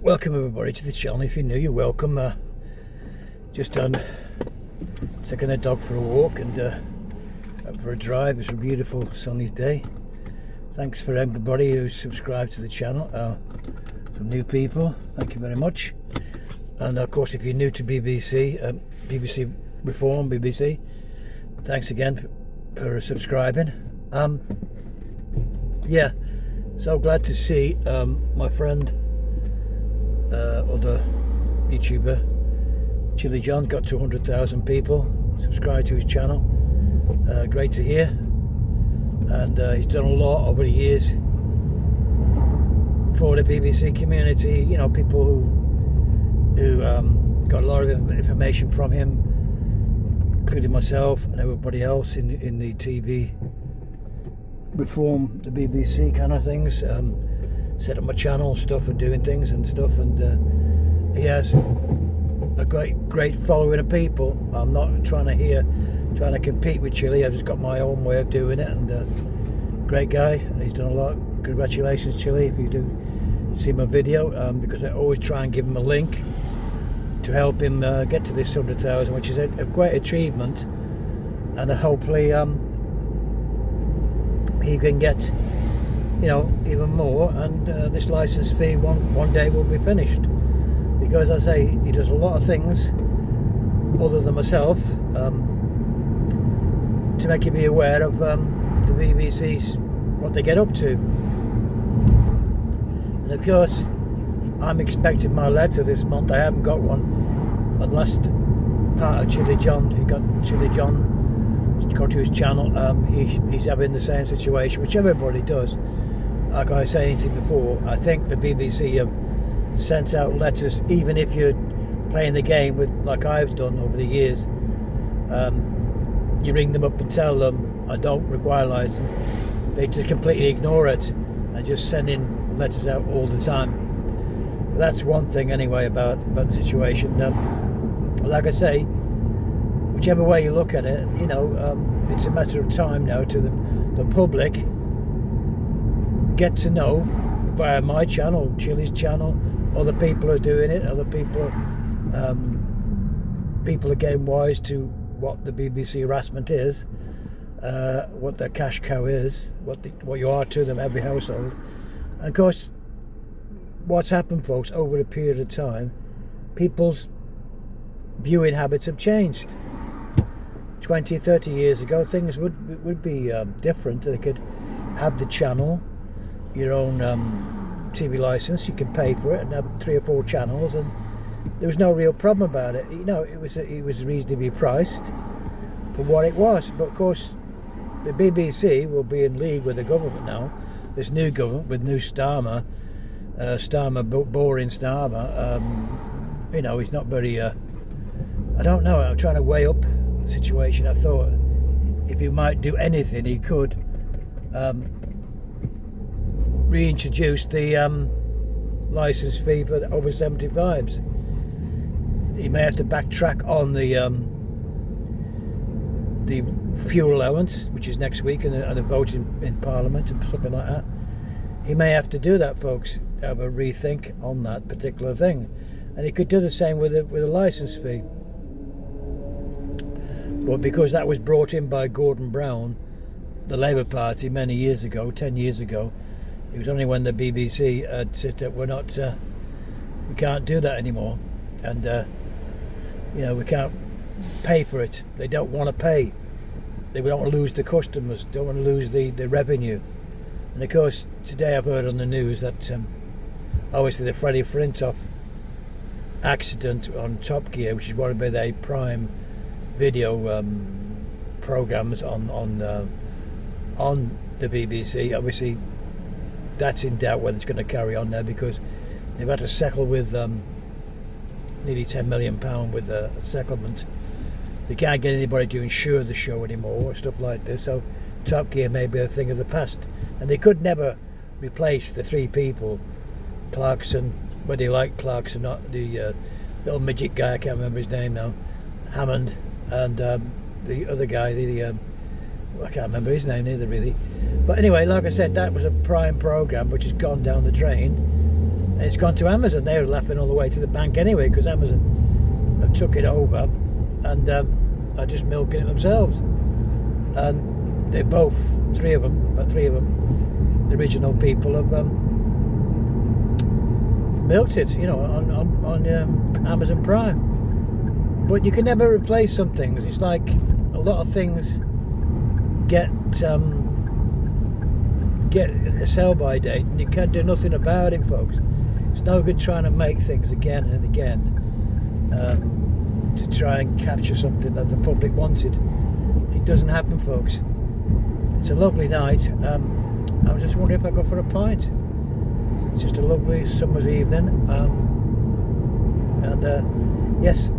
Welcome everybody to the channel. If you're new, you're welcome. Just taking the dog for a walk and out for a drive. It's a beautiful sunny day. Thanks for everybody who's subscribed to the channel. Some new people, thank you very much. And of course, if you're new to BBC, BBC Reform, BBC, thanks again for subscribing. Yeah, so glad to see my friend, other YouTuber, Chili John, got to 100,000 people subscribed to his channel. Great to hear. And he's done a lot over the years for the BBC community. You know, people who got a lot of information from him, including myself and everybody else in the TV Reform, the BBC kind of things. Set up my channel stuff and doing things and stuff, and he has a great following of people. I'm not trying to compete with Chili. I've just got my own way of doing it, and great guy, and he's done a lot. Congratulations, Chili, if you do see my video, because I always try and give him a link to help him get to this 100,000, which is a great achievement, and hopefully he can get, you know, even more, and this license fee one day will be finished, because as I say, he does a lot of things other than myself to make you be aware of the BBC's, what they get up to. And of course, I'm expecting my letter this month. I haven't got one. The last part of Chili John, if you got Chili John, go to his channel, he's having the same situation, which everybody does. Like I was saying to you before, I think the BBC have sent out letters, even if you're playing the game with, like I've done over the years. You ring them up and tell them, I don't require a license. They just completely ignore it and just send in letters out all the time. That's one thing anyway about the situation. Like I say, whichever way you look at it, you know, it's a matter of time now to the public get to know via my channel, Chili's channel. Other people are doing it. Other people are getting wise to what the BBC harassment is, what their cash cow is, what you are to them, every household. And of course, what's happened, folks, over a period of time, people's viewing habits have changed. 20, 30 years ago, things would be different. They could have the channel, your own TV license, you can pay for it and have 3 or 4 channels, and there was no real problem about it. You know, it was reasonably priced for what it was. But of course, the BBC will be in league with the government now. This new government with new Starmer, boring Starmer. You know, he's not very. I don't know. I'm trying to weigh up the situation. I thought if he might do anything, he could reintroduce the license fee for the over 75s. He may have to backtrack on the fuel allowance, which is next week, and a vote in Parliament and something like that. He may have to do that, folks. Have a rethink on that particular thing, and he could do the same with a license fee. But because that was brought in by Gordon Brown, the Labour Party, many years ago, 10 years ago, it was only when the BBC had said that we can't do that anymore, and you know, we can't pay for it. They don't want to pay. They don't want to lose the customers. Don't want to lose the revenue. And of course, today I've heard on the news that obviously the Freddie Flintoff accident on Top Gear, which is one of their prime video programs on the BBC, obviously that's in doubt whether it's going to carry on there, because they've had to settle with nearly £10 million with a settlement. They can't get anybody to insure the show anymore or stuff like this, so Top Gear may be a thing of the past, and they could never replace the 3 people, Clarkson, whether you like Clarkson or not, the little midget guy, I can't remember his name now, Hammond, and the other guy, I can't remember his name either really. But anyway, like I said, that was a prime program which has gone down the drain, And it's gone to Amazon. They were laughing all the way to the bank anyway, because Amazon have took it over and are just milking it themselves. And they both, three of them, the original people have milked it, you know, on Amazon Prime. But you can never replace some things. It's like a lot of things get a sell-by date, and you can't do nothing about it, folks. It's no good trying to make things again and again to try and capture something that the public wanted. It doesn't happen, folks. It's a lovely night. I was just wondering if I go for a pint. It's just a lovely summer's evening, and yes,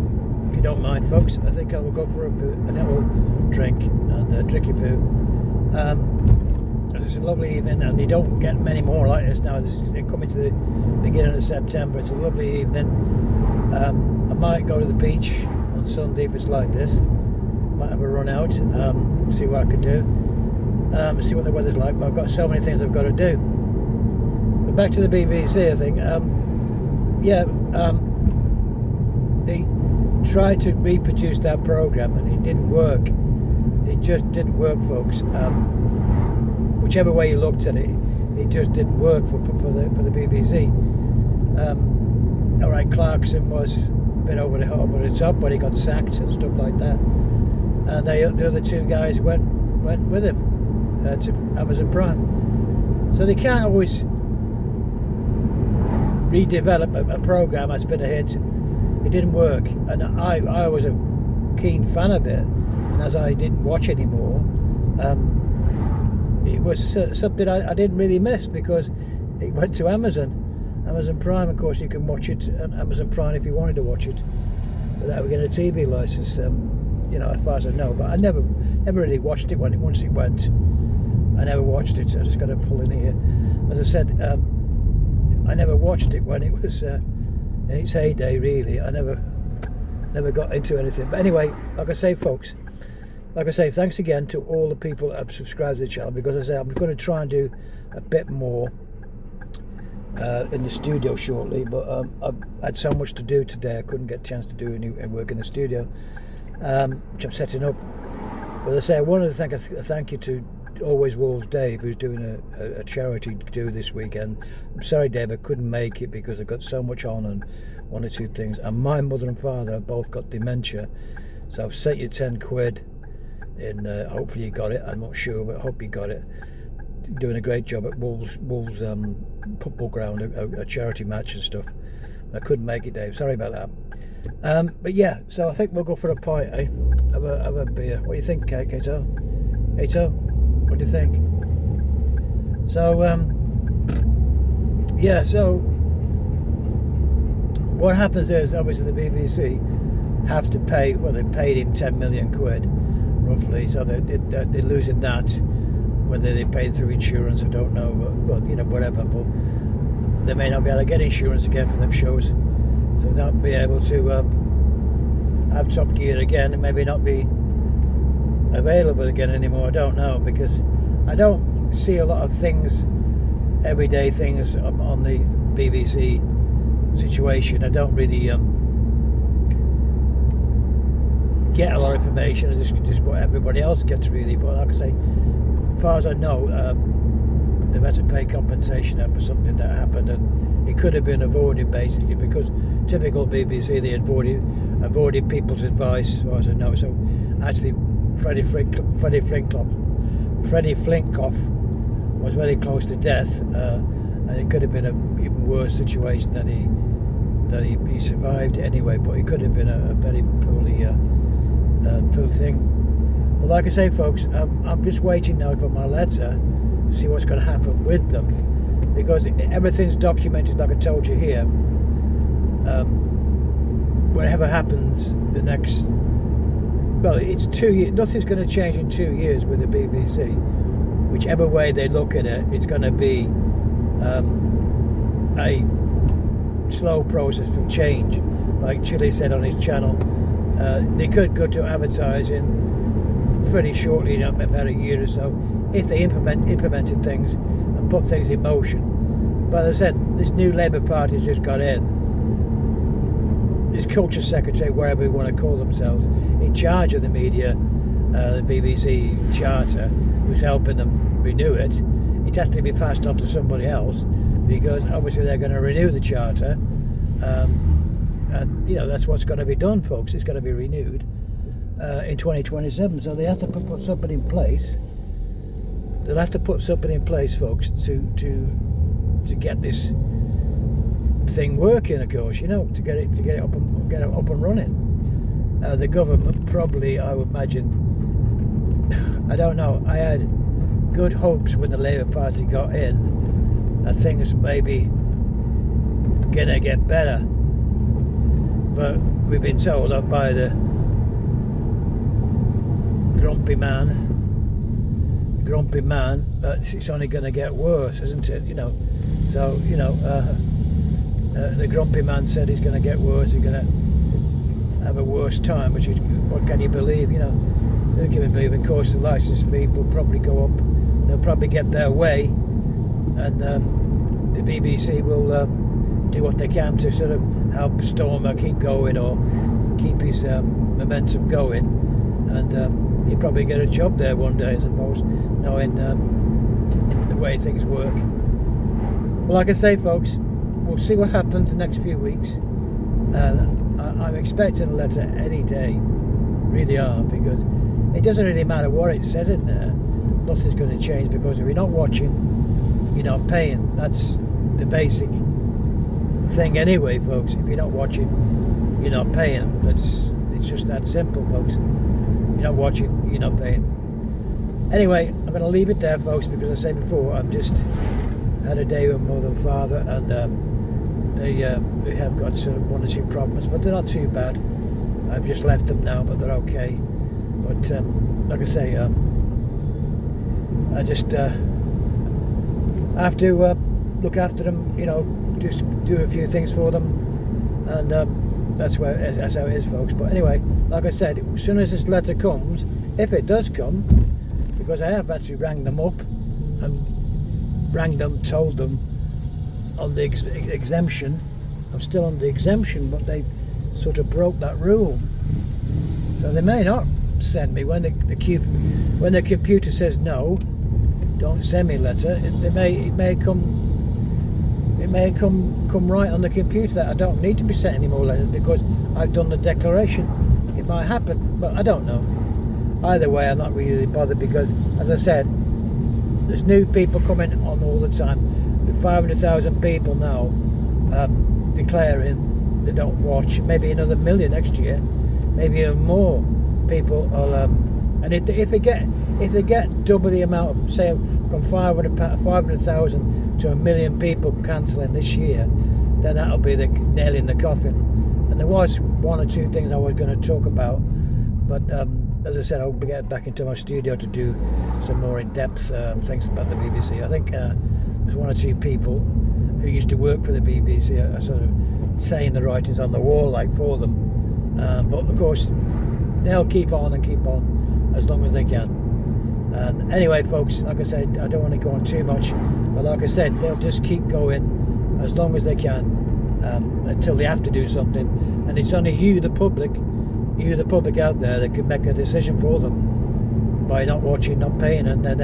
if you don't mind, folks, I think I will go for a little drink and drink a poo. It's a lovely evening, and you don't get many more like this now. This is coming to the beginning of September. It's a lovely evening. I might go to the beach on Sunday if it's like this. Might have a run out, see what I can do, see what the weather's like. But I've got so many things I've got to do. But back to the BBC, I think. They tried to reproduce that program, and it didn't work. It just didn't work, folks. Whichever way you looked at it, it just didn't work for the BBC. All right, Clarkson was a bit over the top when he got sacked and stuff like that, and the other two guys went with him to Amazon Prime. So they can't always redevelop a program that's been a hit. It didn't work, and I was a keen fan of it, and as I didn't watch anymore, it was something I didn't really miss, because it went to Amazon Prime. Of course, you can watch it on Amazon Prime if you wanted to watch it without getting a TV license, you know, as far as I know. But I never really watched it once it went. I never watched it. I just got to pull in here. As I said, I never watched it when it was in its heyday. Really, I never got into anything. But anyway, like I say, folks. Like I say, thanks again to all the people that have subscribed to the channel, because I say I'm going to try and do a bit more in the studio shortly, but I've had so much to do today I couldn't get a chance to do any work in the studio, which I'm setting up. But as I say, I wanted to thank you to Always Wolves Dave, who's doing a charity do this weekend. I'm sorry, Dave, I couldn't make it because I've got so much on and one or two things, and my mother and father have both got dementia, so I've sent you 10 quid. And hopefully you got it. I'm not sure, but I hope you got it. Doing a great job at Wolves football ground, a charity match and stuff. I couldn't make it, Dave. Sorry about that. But yeah, so I think we'll go for a pint, eh? Have a beer. What do you think, Kato? Kato, what do you think? So yeah. So what happens is, obviously, the BBC have to pay. Well, they paid him 10 million quid. Roughly, so they're losing that. Whether they paid through insurance, I don't know, but you know, whatever. But they may not be able to get insurance again for them shows, so they'll not be able to have Top Gear again, and maybe not be available again anymore. I don't know, because I don't see a lot of things, everyday things on the BBC situation. I don't really get a lot of information. It's just what everybody else gets, really. But like I say, as far as I know, they've had to pay compensation for something that happened, and it could have been avoided, basically, because typical BBC, they avoided people's advice, as far as I know. So actually, Freddie Flinkoff was very close to death, and it could have been an even worse situation than he survived anyway. But it could have been a very poorly poor thing. But like I say, folks, I'm just waiting now for my letter to see what's going to happen with them, because everything's documented, like I told you here. Whatever happens the next, well, it's 2 years. Nothing's going to change in 2 years with the BBC. Whichever way they look at it, it's going to be a slow process for change. Like Chile said on his channel, they could go to advertising pretty shortly, in about a year or so, if they implemented things and put things in motion. But as I said, this new Labour Party has just got in. This culture secretary, whatever they want to call themselves, in charge of the media, the BBC charter, who's helping them renew it. It has to be passed on to somebody else, because obviously they're going to renew the charter, and that's what's got to be done, folks. It's got to be renewed in 2027. So they have to put something in place. They'll have to put something in place, folks, to get this thing working. Of course, to get it up and running. The government probably, I would imagine. I don't know. I had good hopes when the Labour Party got in that things maybe gonna get better, but we've been told by the grumpy man that it's only going to get worse, isn't it? So the grumpy man said he's going to get worse. He's going to have a worse time, which is, what can you believe? Who can you believe? Of course, the licence fee will probably go up. They'll probably get their way, and the BBC will do what they can to sort of help Stormer keep going, or keep his momentum going, and he'll probably get a job there one day, I suppose, knowing the way things work. Well, like I say, folks, we'll see what happens the next few weeks, and I'm expecting a letter any day, really are, because it doesn't really matter what it says in there. Nothing's going to change, because if you're not watching, you're not paying. That's the basic thing anyway, folks. If you're not watching, you're not paying. It's just that simple, folks. You're not watching, you're not paying. Anyway, I'm going to leave it there, folks, because I said before, I've just had a day with mother and father, and they have got one or two problems, but they're not too bad. I've just left them now, but they're okay. But like I say, I just have to look after them, just do a few things for them, and that's how it is, folks. But anyway, like I said, as soon as this letter comes, if it does come, because I have actually rang them up and told them on the exemption, I'm still on the exemption, but they sort of broke that rule, so they may not send me when the computer says no, don't send me a letter. It may come right on the computer that I don't need to be sent any more letters, because I've done the declaration. It might happen, but I don't know. Either way, I'm not really bothered, because, as I said, there's new people coming on all the time. With 500,000 people now declaring they don't watch. Maybe another million next year, maybe even more people will. And if they get double the amount of, say, from 500,000 to 1 million people cancelling this year, then that'll be the nail in the coffin. And there was one or two things I was going to talk about, but as I said, I'll be getting back into my studio to do some more in-depth things about the BBC. I think there's one or two people who used to work for the BBC are sort of saying the writings on the wall, like, for them. But of course, they'll keep on as long as they can. And anyway, folks, like I said, I don't want to go on too much, but like I said, they'll just keep going as long as they can, until they have to do something. And it's only you, the public out there, that can make a decision for them by not watching, not paying, and then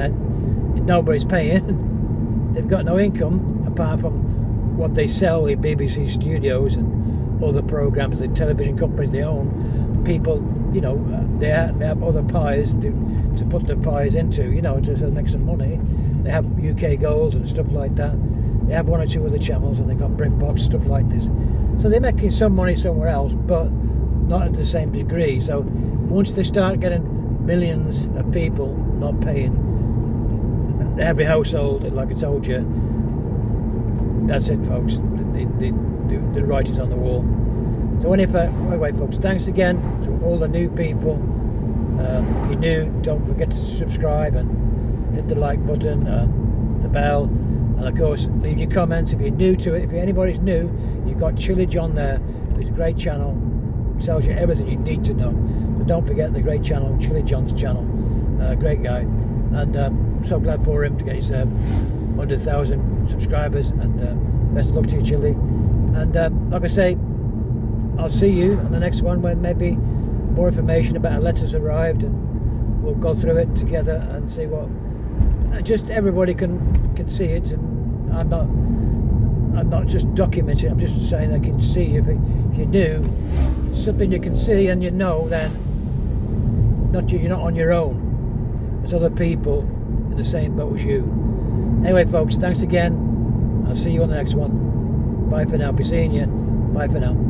if nobody's paying, they've got no income apart from what they sell in BBC studios and other programmes, the television companies they own. People, they have other pies to put their pies into, to make some money. They have UK Gold and stuff like that. They have one or two other channels, and they got BritBox, stuff like this. So they're making some money somewhere else, but not at the same degree. So once they start getting millions of people not paying, every household, like I told you, that's it, folks. The writing's on the wall. So anyway, folks, thanks again to all the new people. If you're new, don't forget to subscribe and hit the like button and the bell, and of course leave your comments if you're new to it. If anybody's new, you've got Chili John there, who's a great channel, tells you everything you need to know. So don't forget the great channel, Chili John's channel. Great guy, and so glad for him to get his 100,000 subscribers, and Best of luck to you, Chile. And like I say, I'll see you on the next one when maybe more information about a letter's arrived, and we'll go through it together and see what. Just everybody can see it, and I'm not just documenting. I'm just saying I can see. If you knew something you can see and you know, then you're not on your own. There's other people in the same boat as you. Anyway, folks, thanks again. I'll see you on the next one. Bye for now. Be seeing you. Bye for now.